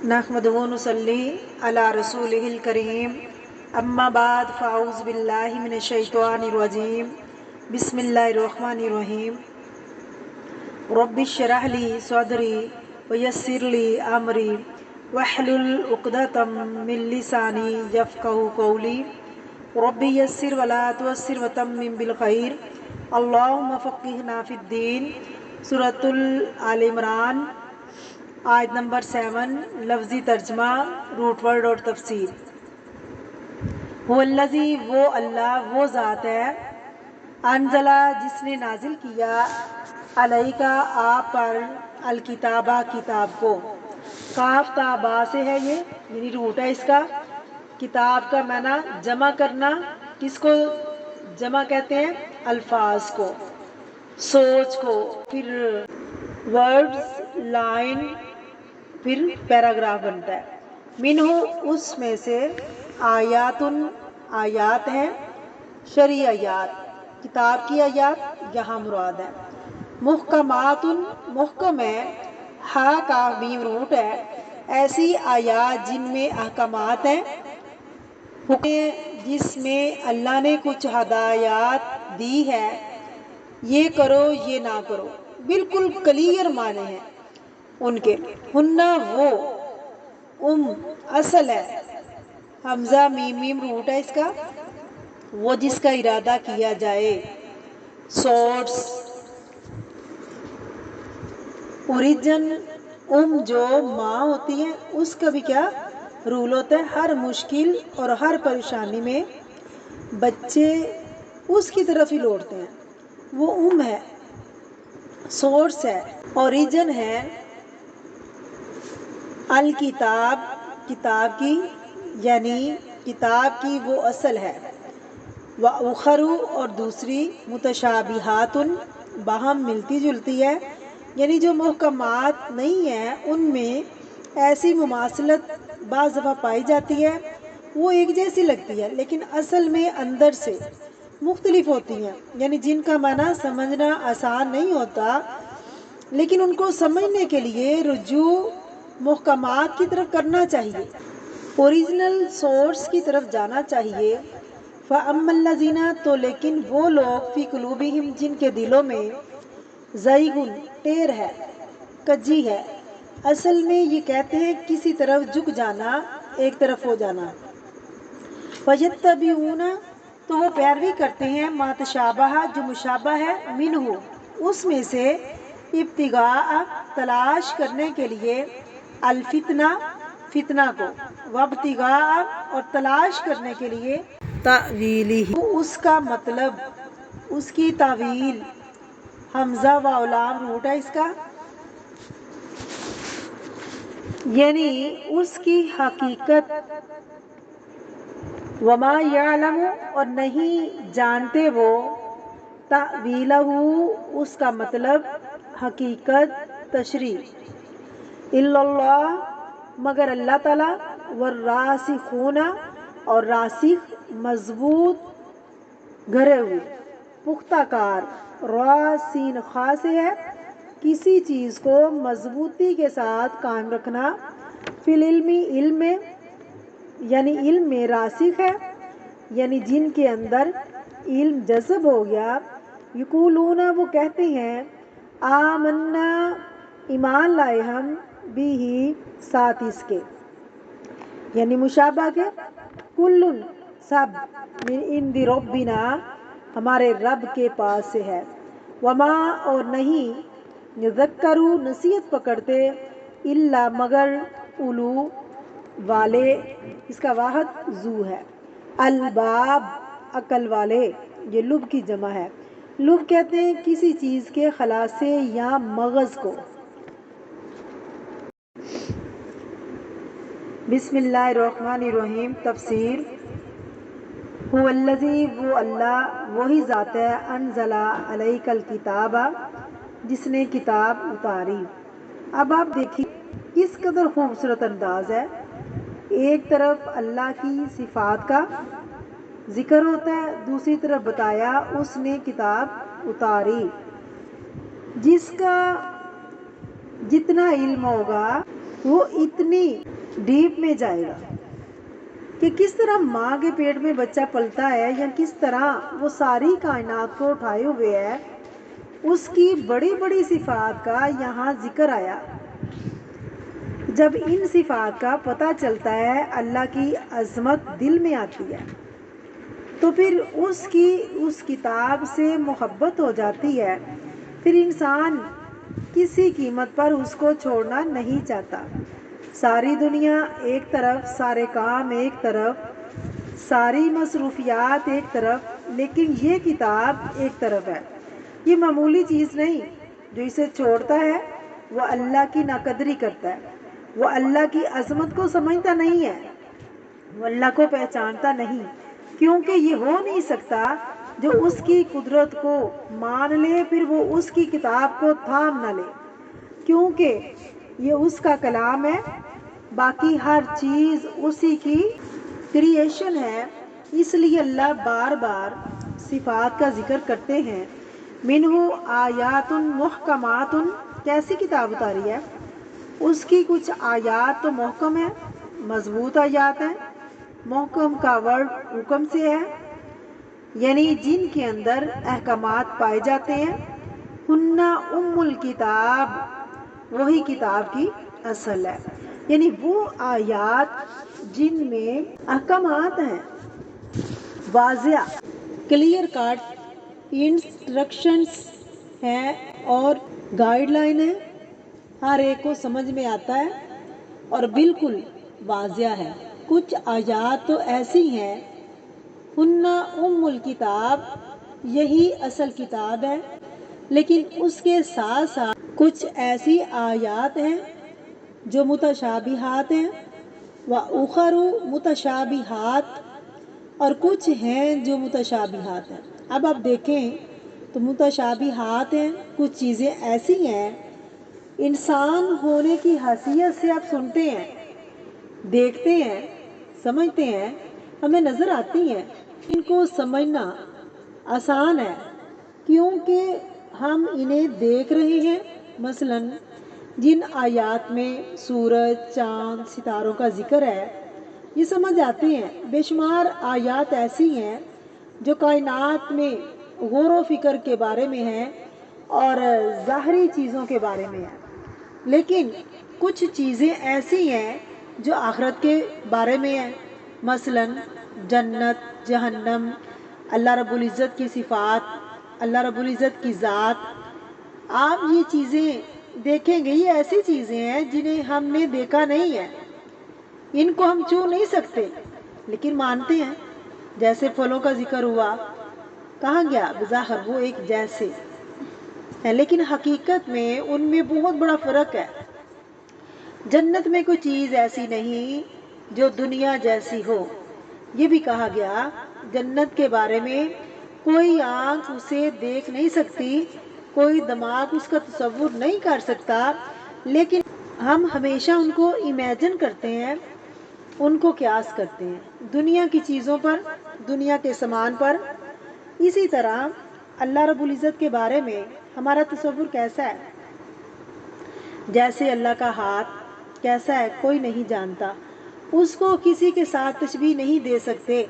نحمدہ و نصلی علی رسولہ الکریم اما بعد فاعوذ باللہ من الشیطان الرجیم بسم اللہ الرحمن الرحیم رب اشرح لی صدری ویسر لی امری واحلل عقدۃ من لسانی یفقہوا قولی رب یسر ولا تعسر وتمم بالخیر اللہم فقہنا فی الدین۔ سورۃ آل عمران آیت نمبر 7، لفظی ترجمہ، روٹ ورڈ اور تفسیر۔ هو الذی، وہ اللہ، وہ ذات ہے، انزلہ، جس نے نازل کیا، علیک، آپ پر، الکتابہ، کتاب کو۔ کاف تا با سے ہے یہ، یعنی روٹ ہے اس کا۔ کتاب کا معنی جمع کرنا، کس کو جمع کہتے ہیں؟ الفاظ کو، سوچ کو، پھر ورڈز، لائن، پھر پیراگراف بنتا ہے۔ منہ، اس میں سے، آیاتن، آیات ہیں، شرعی آیات، کتاب کی آیات یہاں مراد ہے۔ محکمات، محکم ہے، ہا کاف میم روٹ ہے، ایسی آیات جن میں احکامات ہیں، حکم جس میں اللہ نے کچھ ہدایات دی ہے، یہ کرو یہ نہ کرو، بالکل کلیئر معنی ہیں ان کے۔ ہنہ، وہ، اصل ہے، حمزہ میم روٹ ہے اس کا، وہ جس کا ارادہ کیا جائے۔ سورس، اوریجن، جو ماں ہوتی ہے اس کا بھی کیا رول ہوتا ہے؟ ہر مشکل اور ہر پریشانی میں بچے اس کی طرف ہی لوٹتے ہیں، وہ ہے، سورس ہے، اوریجن ہے۔ الکتاب، کتاب کی، یعنی کتاب کی وہ اصل ہے۔ وَأُخَرُ، اور دوسری، متشابہات، باہم ملتی جلتی ہے، یعنی جو محکمات نہیں ہیں ان میں ایسی مماثلت بعض دفعہ پائی جاتی ہے، وہ ایک جیسی لگتی ہے لیکن اصل میں اندر سے مختلف ہوتی ہیں، یعنی جن کا معنی سمجھنا آسان نہیں ہوتا، لیکن ان کو سمجھنے کے لیے رجوع محکمات کی طرف کرنا چاہیے، اوریجنل سورس کی طرف جانا چاہیے۔ فَأَمَّا الَّذِينَ، تو لیکن وہ لوگ، فِي قُلُوبِهِمْ، جن کے دلوں میں، زَیغٌ، ٹیر ہے، کجی ہے، اصل میں یہ کہتے ہیں کسی طرف جھک جانا، ایک طرف ہو جانا۔ فَيَتَّبِعُونَ، تو وہ پیروی کرتے ہیں، مَا تَشَابَہَ، جو مشابہ ہے، مِنْہُ، اس میں سے، ابتغاء، تلاش کرنے کے لیے، الفتنہ، فتنہ کو، وابتغاء، اور تلاش کرنے کے لیے، تأویلہ، اس کا مطلب، اس کی تاویل۔ حمزہ واو لام روٹ ہے اس کا، یعنی اس کی حقیقت۔ وما یعلم، اور نہیں جانتے وہ، تأویلہ، اس کا مطلب، حقیقت، تشریح، الا اللہ، مگر اللہ تعالیٰ، والراسخون، اور راسخ، مضبوط، گھرے ہوئے، پختہ کار، را سین خا سے ہے، کسی چیز کو مضبوطی کے ساتھ قائم رکھنا، فی العلم، علم میں، یعنی علم میں راسخ ہے، یعنی جن کے اندر علم جذب ہو گیا۔ یقولون، وہ کہتے ہیں، آمنا، ایمان لائے ہم، بھی، ساتھ اس کے، یعنی مشابہ کے، کل، سب، من عند ربنا، ہمارے رب کے پاس سے ہے، وما، اور نہیں، یذکروا، نصیحت پکڑتے، الا، مگر، اولو، والے، اس کا واحد ذو ہے، الباب، عقل والے، یہ لب کی جمع ہے۔ لب کہتے ہیں کسی چیز کے خلاصے یا مغز کو۔ بسم اللہ الرحمن الرحیم، تفسیر۔ هو الذی، وہ اللہ، وہی ذات ہے، انزل علیک الکتاب، جس نے کتاب اتاری۔ اب آپ دیکھیے کس قدر خوبصورت انداز ہے، ایک طرف اللہ کی صفات کا ذکر ہوتا ہے، دوسری طرف بتایا اس نے کتاب اتاری۔ جس کا جتنا علم ہوگا وہ اتنی ڈیپ میں جائے گا کہ کس طرح ماں کے پیٹ میں بچہ پلتا ہے یا کس طرح وہ ساری کائنات کو اٹھائے ہوئے ہے، اس کی بڑی بڑی صفات کا یہاں ذکر آیا۔ جب ان صفات کا پتہ چلتا ہے، اللہ کی عظمت دل میں آتی ہے، تو پھر اس کتاب سے محبت ہو جاتی ہے۔ پھر انسان کسی قیمت پر اس کو چھوڑنا نہیں چاہتا۔ ساری دنیا ایک طرف، سارے کام ایک طرف، ساری مصروفیات ایک طرف، لیکن یہ کتاب ایک طرف ہے۔ یہ معمولی چیز نہیں۔ جو اسے چھوڑتا ہے وہ اللہ کی ناقدری کرتا ہے، وہ اللہ کی عظمت کو سمجھتا نہیں ہے، وہ اللہ کو پہچانتا نہیں، کیونکہ یہ ہو نہیں سکتا۔ جو اس کی قدرت کو مان لے پھر وہ اس کی کتاب کو تھام نہ لے، کیونکہ یہ اس کا کلام ہے، باقی ہر چیز اسی کی کریشن ہے۔ اس لیے اللہ بار بار صفات کا ذکر کرتے ہیں۔ منہ آیات محکمات، کیسی کتاب اتاری ہے؟ اس کی کچھ آیات تو محکم ہیں، مضبوط آیات ہیں۔ محکم کا ورڈ حکم سے ہے، یعنی جن کے اندر احکامات پائے جاتے ہیں۔ ہن ام الکتاب، وہی کتاب کی اصل ہے، یعنی وہ آیات جن میں احکامات ہیں، واضح کلیئر کٹ انسٹرکشنز ہیں اور گائیڈ لائن ہے، ہر ایک کو سمجھ میں آتا ہے اور بالکل واضح ہے۔ کچھ آیات تو ایسی ہیں، ہن ام الکتاب، یہی اصل کتاب ہے، لیکن اس کے ساتھ ساتھ کچھ ایسی آیات ہیں جو متشابہات ہیں، وَأُخَرُ متشابہات، اور کچھ ہیں جو متشابہات ہیں۔ اب آپ دیکھیں تو متشابہات ہیں، کچھ چیزیں ایسی ہیں انسان ہونے کی حیثیت سے آپ سنتے ہیں، دیکھتے ہیں، سمجھتے ہیں، ہمیں نظر آتی ہیں۔ ان کو سمجھنا آسان ہے کیونکہ ہم انہیں دیکھ رہے ہیں۔ مثلاً جن آیات میں سورج، چاند، ستاروں کا ذکر ہے، یہ سمجھ آتے ہیں۔ بے شمار آیات ایسی ہیں جو کائنات میں غور و فکر کے بارے میں ہیں اور ظاہری چیزوں کے بارے میں ہیں، لیکن کچھ چیزیں ایسی ہیں جو آخرت کے بارے میں ہیں۔ مثلاً جنت، جہنم، اللہ رب العزت کی صفات، اللہ رب العزت کی ذات۔ آپ یہ چیزیں دیکھیں گے، یہ ایسی چیزیں ہیں جنہیں ہم نے دیکھا نہیں ہے، ان کو ہم چھو نہیں سکتے لیکن مانتے ہیں۔ جیسے پھلوں کا ذکر ہوا، کہا گیا بظاہر وہ ایک جیسے ہیں، لیکن حقیقت میں ان میں بہت بڑا فرق ہے۔ جنت میں کوئی چیز ایسی نہیں جو دنیا جیسی ہو۔ یہ بھی کہا گیا جنت کے بارے میں کوئی آنکھ اسے دیکھ نہیں سکتی، کوئی دماغ اس کا تصور نہیں کر سکتا، لیکن ہم ہمیشہ ان کو امیجن کرتے ہیں، ان کو قیاس کرتے ہیں دنیا کی چیزوں پر، دنیا کے سامان پر۔ اسی طرح اللہ رب العزت کے بارے میں ہمارا تصور کیسا ہے؟ جیسے اللہ کا ہاتھ کیسا ہے کوئی نہیں جانتا، اس کو کسی کے ساتھ تشبیہ نہیں دے سکتے۔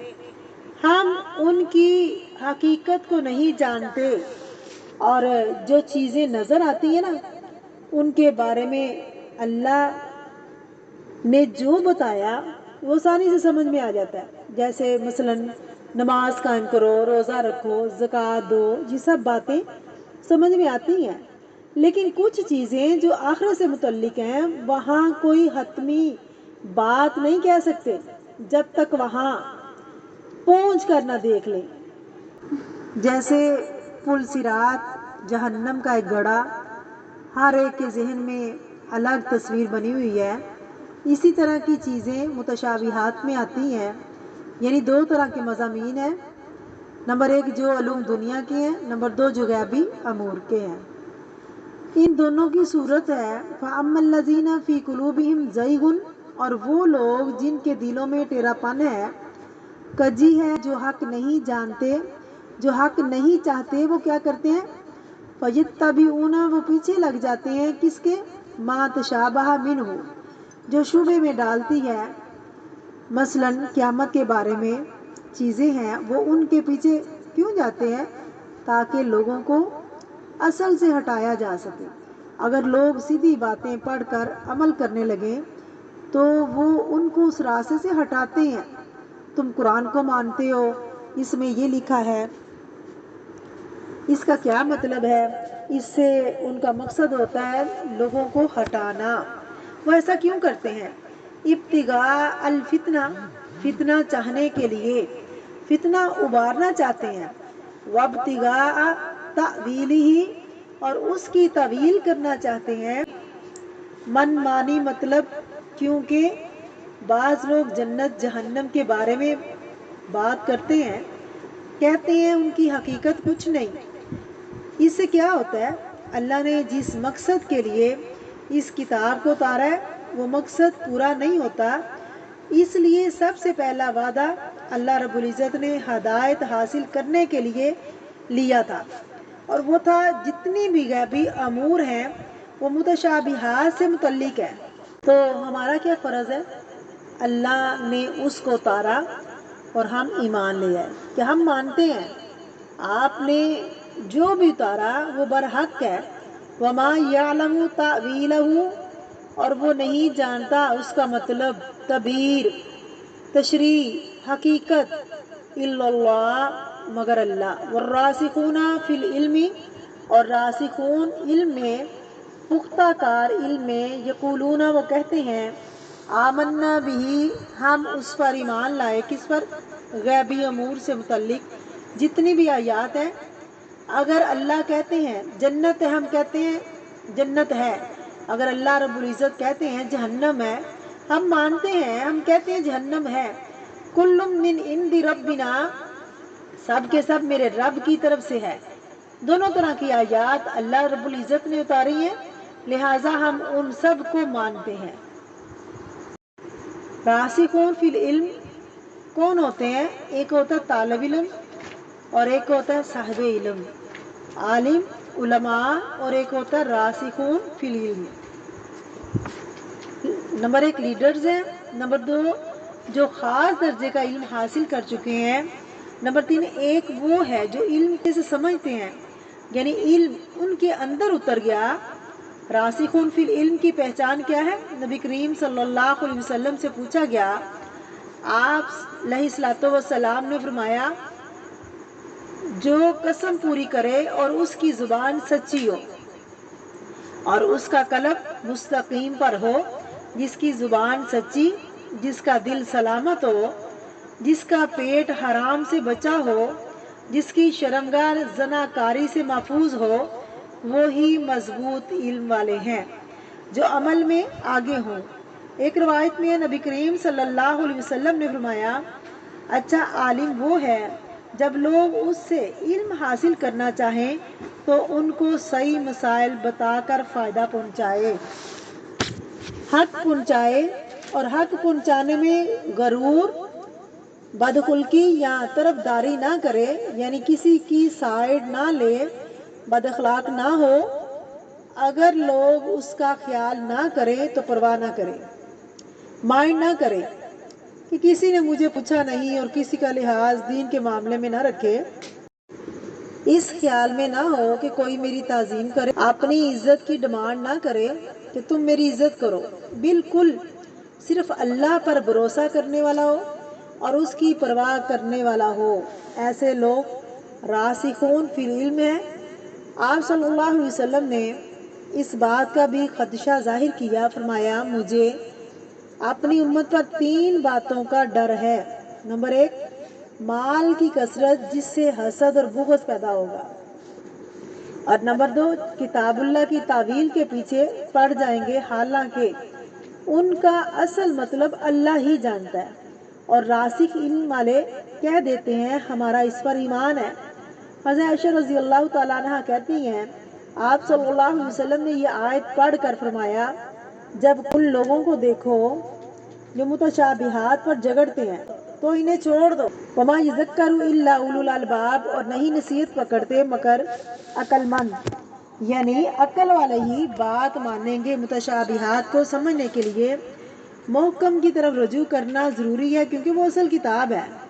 ہم ان کی حقیقت کو نہیں جانتے، اور جو چیزیں نظر آتی ہیں نا ان کے بارے میں اللہ نے جو بتایا وہ آسانی سے سمجھ میں آ جاتا ہے۔ جیسے مثلاً نماز قائم کرو، روزہ رکھو، زکوٰۃ دو، یہ سب باتیں سمجھ میں آتی ہیں، لیکن کچھ چیزیں جو آخرت سے متعلق ہیں وہاں کوئی حتمی بات نہیں کہہ سکتے جب تک وہاں پہنچ کر نہ دیکھ لیں۔ جیسے پل صراط، جہنم کا ایک گڑھا، ہر ایک کے ذہن میں الگ تصویر بنی ہوئی ہے۔ اسی طرح کی چیزیں متشابہات میں آتی ہیں، یعنی دو طرح کے مضامین ہیں، نمبر ایک جو علوم دنیا کے ہیں، نمبر دو جو غیبی امور کے ہیں۔ ان دونوں کی صورت ہے فَأَمَّا الَّذِينَ فِي قُلُوبِهِمْ زَيْغٌ، اور وہ لوگ جن کے دلوں میں ٹیڑھا پن ہے، کجی ہے، جو حق نہیں جانتے، جو حق نہیں چاہتے، وہ کیا کرتے ہیں؟ فَيَتَّبِعُونَ، وہ پیچھے لگ جاتے ہیں کس کے؟ مَا تَشَابَهَ مِنْهُ، جو شبے میں ڈالتی ہے، مثلاً قیامت کے بارے میں چیزیں ہیں، وہ ان کے پیچھے کیوں جاتے ہیں؟ تاکہ لوگوں کو اصل سے ہٹایا جا سکے۔ اگر لوگ سیدھی باتیں پڑھ کر عمل کرنے لگیں تو وہ ان کو اس راستے سے ہٹاتے ہیں۔ تم قرآن کو مانتے ہو، اس میں یہ لکھا ہے، اس کا کیا مطلب ہے؟ اس سے ان کا مقصد ہوتا ہے لوگوں کو ہٹانا۔ وہ ایسا کیوں کرتے ہیں؟ ابتغاء الفتنہ، فتنہ چاہنے کے لیے، فتنہ ابارنا چاہتے ہیں۔ وابتغاء تأویلہ، اور اس کی تعویل کرنا چاہتے ہیں۔ من مانی مطلب کیونکہ بعض لوگ جنت جہنم کے بارے میں بات کرتے ہیں، کہتے ہیں ان کی حقیقت کچھ نہیں۔ اس سے کیا ہوتا ہے؟ اللہ نے جس مقصد کے لیے اس کتاب کو اتارا ہے وہ مقصد پورا نہیں ہوتا۔ اس لیے سب سے پہلا وعدہ اللہ رب العزت نے ہدایت حاصل کرنے کے لیے لیا تھا، اور وہ تھا جتنی بھی غیبی امور ہیں وہ متشابہات سے متعلق ہے۔ تو ہمارا کیا فرض ہے؟ اللہ نے اس کو اتارا اور ہم ایمان لے آئے کہ ہم مانتے ہیں آپ نے جو بھی اتارا وہ برحق ہے۔ وما یعلم تأویلہ، اور وہ نہیں جانتا اس کا مطلب، تعبیر، تشریح، حقیقت، الا اللہ، مگر اللہ۔ والراسخون فی العلم، اور راسخون علم میں، پختہ کار علم میں، یقولون، وہ کہتے ہیں، آمنا بھی، ہم اس پر ایمان لائے۔ کس پر؟ غیبی امور سے متعلق جتنی بھی آیات ہیں۔ اگر اللہ کہتے ہیں جنت ہے، ہم کہتے ہیں جنت ہے۔ اگر اللہ رب العزت کہتے ہیں جہنم ہے، ہم مانتے ہیں، ہم کہتے ہیں جہنم ہے۔ کل من عند ربنا، سب کے سب میرے رب کی طرف سے ہے۔ دونوں طرح کی آیات اللہ رب العزت نے اتاری ہیں، لہٰذا ہم ان سب کو مانتے ہیں۔ راسخون فی العلم کون ہوتے ہیں؟ ایک ہوتا ہے طالب علم اور ایک ہوتا ہے صاحب علم، عالم، علماء، اور ایک ہوتا ہے راسخون فی العلم۔ نمبر 1 لیڈرز ہیں، نمبر 2 جو خاص درجے کا علم حاصل کر چکے ہیں، نمبر 3 ایک وہ ہے جو علم سے سمجھتے ہیں، یعنی علم ان کے اندر اتر گیا۔ راسخون فی العلم کی پہچان کیا ہے؟ نبی کریم صلی اللہ علیہ وسلم سے پوچھا گیا، آپ علیہ الصلوۃ والسلام نے فرمایا، جو قسم پوری کرے اور اس کی زبان سچی ہو اور اس کا قلب مستقیم پر ہو، جس کی زبان سچی، جس کا دل سلامت ہو، جس کا پیٹ حرام سے بچا ہو، جس کی شرمگاہ زناکاری سے محفوظ ہو، وہی مضبوط علم والے ہیں جو عمل میں آگے ہوں۔ ایک روایت میں نبی کریم صلی اللہ علیہ وسلم نے فرمایا، اچھا عالم وہ ہے جب لوگ اس سے علم حاصل کرنا چاہیں تو ان کو صحیح مسائل بتا کر فائدہ پہنچائے، حق پہنچائے، اور حق پہنچانے میں غرور، بدخلقی یا طرفداری نہ کرے، یعنی کسی کی سائیڈ نہ لے، بد اخلاق نہ ہو۔ اگر لوگ اس کا خیال نہ کریں تو پرواہ نہ کرے، مائنڈ نہ کرے کہ کسی نے مجھے پوچھا نہیں، اور کسی کا لحاظ دین کے معاملے میں نہ رکھے، اس خیال میں نہ ہو کہ کوئی میری تعظیم کرے، اپنی عزت کی ڈیمانڈ نہ کرے کہ تم میری عزت کرو، بالکل صرف اللہ پر بھروسہ کرنے والا ہو اور اس کی پرواہ کرنے والا ہو۔ ایسے لوگ راسخون فی العلم ہیں۔ آپ صلی اللہ علیہ وسلم نے اس بات کا بھی خدشہ ظاہر کیا، فرمایا، مجھے اپنی امت پر 3 باتوں کا ڈر ہے۔ نمبر 1 مال کی کثرت جس سے حسد اور بغض پیدا ہوگا، اور نمبر 2 کتاب اللہ کی تعویل کے پیچھے پڑ جائیں گے، حالانکہ ان کا اصل مطلب اللہ ہی جانتا ہے، اور راسخ علم والے کہہ دیتے ہیں ہمارا اس پر ایمان ہے۔ حضرت عائشہ رضی اللہ تعالیٰ عنہ کہتی ہیں، آپ صلی اللہ علیہ وسلم نے یہ آیت پڑھ کر فرمایا، جب ان لوگوں کو دیکھو جو متشابہات پر جھگڑتے ہیں تو انہیں چھوڑ دو۔ وما یذکر الا اولو الالباب، اور نہیں نصیحت پکڑتے مگر عقل مند، یعنی عقل والے ہی بات مانیں گے۔ متشابہات کو سمجھنے کے لیے محکم کی طرف رجوع کرنا ضروری ہے کیونکہ وہ اصل کتاب ہے۔